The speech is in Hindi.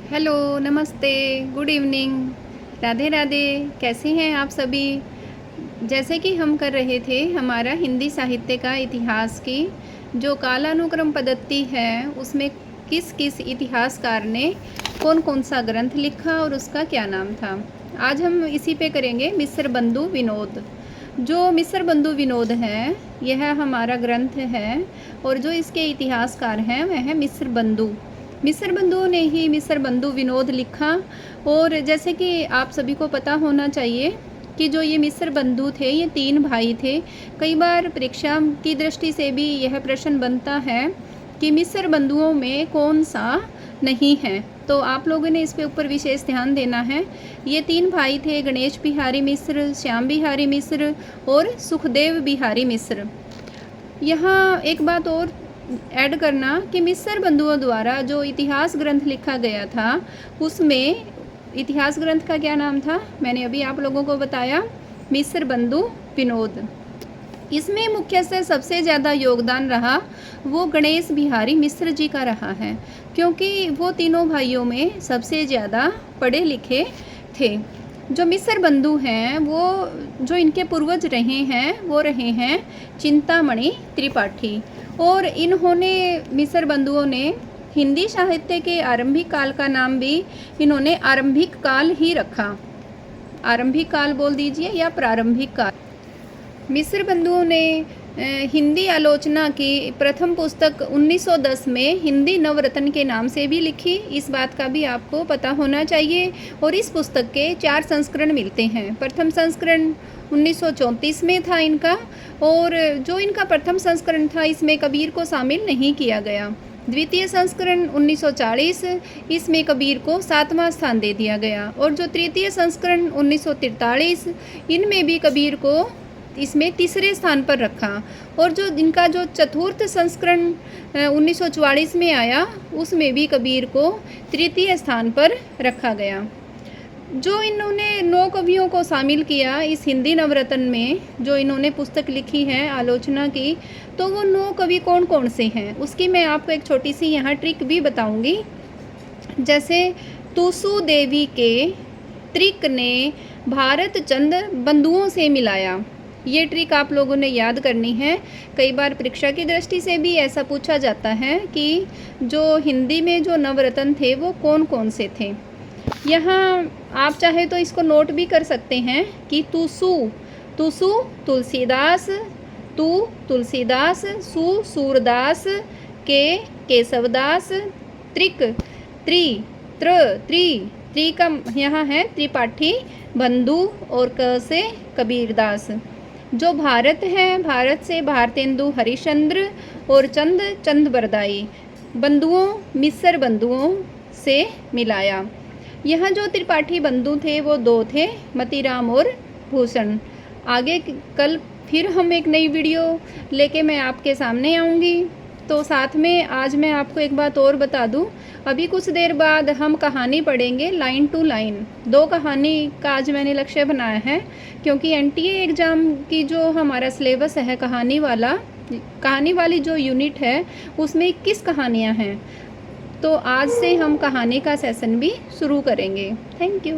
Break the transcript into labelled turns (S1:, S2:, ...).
S1: हेलो, नमस्ते, गुड इवनिंग, राधे राधे। कैसे हैं आप सभी? जैसे कि हम कर रहे थे हमारा हिंदी साहित्य का इतिहास की जो कालानुक्रम पद्धति है, उसमें किस किस इतिहासकार ने कौन कौन सा ग्रंथ लिखा और उसका क्या नाम था। आज हम इसी पे करेंगे मिस्र बंधु विनोद। जो मिस्र बंधु विनोद है, यह हमारा ग्रंथ है और जो इसके इतिहासकार हैं वह है मिस्र बंधु ने ही मिस्र बंधु विनोद लिखा। और जैसे कि आप सभी को पता होना चाहिए कि जो ये मिस्र बंधु थे, ये 3 भाई थे। कई बार परीक्षा की दृष्टि से भी यह प्रश्न बनता है कि मिस्र बंधुओं में कौन सा नहीं है, तो आप लोगों ने इस पे ऊपर विशेष ध्यान देना है। ये 3 भाई थे, गणेश बिहारी मिस्र, श्याम बिहारी मिस्र और सुखदेव बिहारी मिस्र। यहाँ एक बात और ऐड करना कि मिस्र बंधुओं द्वारा जो इतिहास ग्रंथ लिखा गया था, उसमें इतिहास ग्रंथ का क्या नाम था, मैंने अभी आप लोगों को बताया, मिस्र बंधु विनोद। इसमें मुख्य से सबसे ज़्यादा योगदान रहा वो गणेश बिहारी मिस्र जी का रहा है, क्योंकि वो तीनों भाइयों में सबसे ज़्यादा पढ़े लिखे थे। जो मिस्र बंधु हैं, वो जो इनके पूर्वज रहे हैं वो रहे हैं चिंतामणि त्रिपाठी। और इन्होंने मिस्र बंधुओं ने हिंदी साहित्य के आरंभिक काल का नाम भी इन्होंने आरंभिक काल ही रखा। आरंभिक काल बोल दीजिए या प्रारंभिक काल। मिस्र बंधुओं ने हिंदी आलोचना की प्रथम पुस्तक 1910 में हिंदी नवरत्न के नाम से भी लिखी। इस बात का भी आपको पता होना चाहिए। और इस पुस्तक के 4 संस्करण मिलते हैं। प्रथम संस्करण 1934 में था इनका, और जो इनका प्रथम संस्करण था इसमें कबीर को शामिल नहीं किया गया। द्वितीय संस्करण 1940, इसमें कबीर को 7वां स्थान दे दिया गया। और जो तृतीय संस्करण 1943, इनमें भी कबीर को इसमें तीसरे स्थान पर रखा। और जो इनका जो चतुर्थ संस्करण 1944 में आया, उसमें भी कबीर को तृतीय स्थान पर रखा गया। जो इन्होंने 9 कवियों को शामिल किया इस हिंदी नवरत्न में, जो इन्होंने पुस्तक लिखी है आलोचना की, तो वो 9 कवि कौन कौन से हैं उसकी मैं आपको एक छोटी सी यहाँ ट्रिक भी बताऊंगी। जैसे तुसु देवी के त्रिक ने भारत चंद बंधुओं से मिलाया, ये ट्रिक आप लोगों ने याद करनी है। कई बार परीक्षा की दृष्टि से भी ऐसा पूछा जाता है कि जो हिंदी में जो नवरत्न थे वो कौन कौन से थे। यहाँ आप चाहे तो इसको नोट भी कर सकते हैं कि तुसु तुसु तुलसीदास, तु तुलसीदास, सु सूरदास, के केशवदास, त्रिक त्रि त्र त्रि का यहाँ है त्रिपाठी बंधु, और क से कबीरदास। जो भारत है, भारत से भारतेंदु हरिश्चंद्र और चंद चंद बंधुओं मिस्र बंधुओं से मिलाया। यहाँ जो त्रिपाठी बंधु थे वो 2 थे, मतीराम और भूषण। आगे कल फिर हम एक नई वीडियो लेके मैं आपके सामने आऊँगी। तो साथ में आज मैं आपको एक बात और बता दूं, अभी कुछ देर बाद हम कहानी पढ़ेंगे लाइन टू लाइन। 2 कहानी का आज मैंने लक्ष्य बनाया है, क्योंकि एनटीए एग्ज़ाम की जो हमारा सिलेबस है कहानी वाली जो यूनिट है उसमें 21 कहानियाँ हैं। तो आज से हम कहानी का सेशन भी शुरू करेंगे। Thank you.